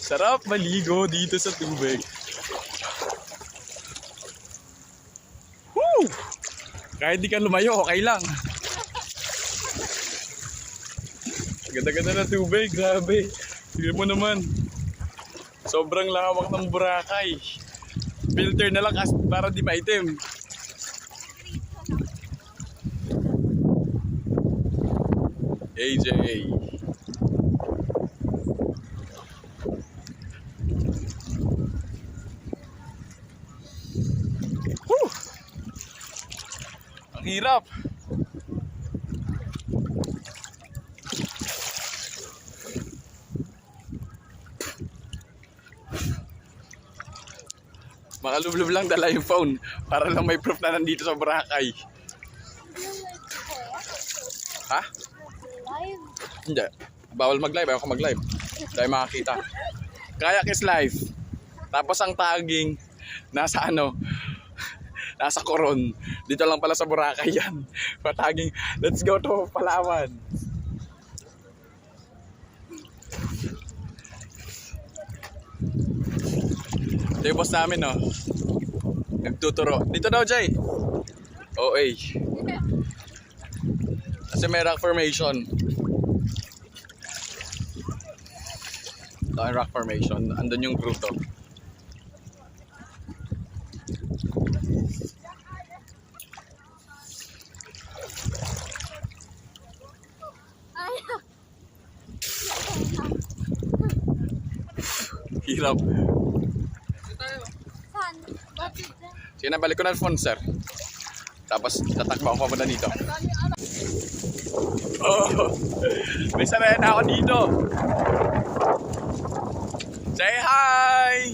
Sarap maligo dito sa tubig. Woo! Kahit di ka lumayo, okay lang. Ganda-ganda na tubig, grabe. Tignan mo naman. Sobrang lawak ng Boracay. Filter na lang para di maitim. AJ. Woo! Ang hirap. Makalublob lang dala yung phone para lang may proof na nandito sa Boracay. Ha? Live? Hindi. Bawal mag-live. Ayaw ko mag-live. Dahil makakita. Kayak is live. Tapos ang tagging nasa nasa Coron. Dito lang pala sa Boracay yan. Pataging, let's go to Palawan. Ito yung boss namin, no? Nagtuturo. Dito daw, Jay. OA. Kasi may rock formation. Ito ang rock formation. Andun yung gruto. Hirap. Saan? Bakit dyan? Sige na, balik ko na yung phone, sir. Tapos tatakbo ako pa dito. Oh, may sarena ako dito. Say hi!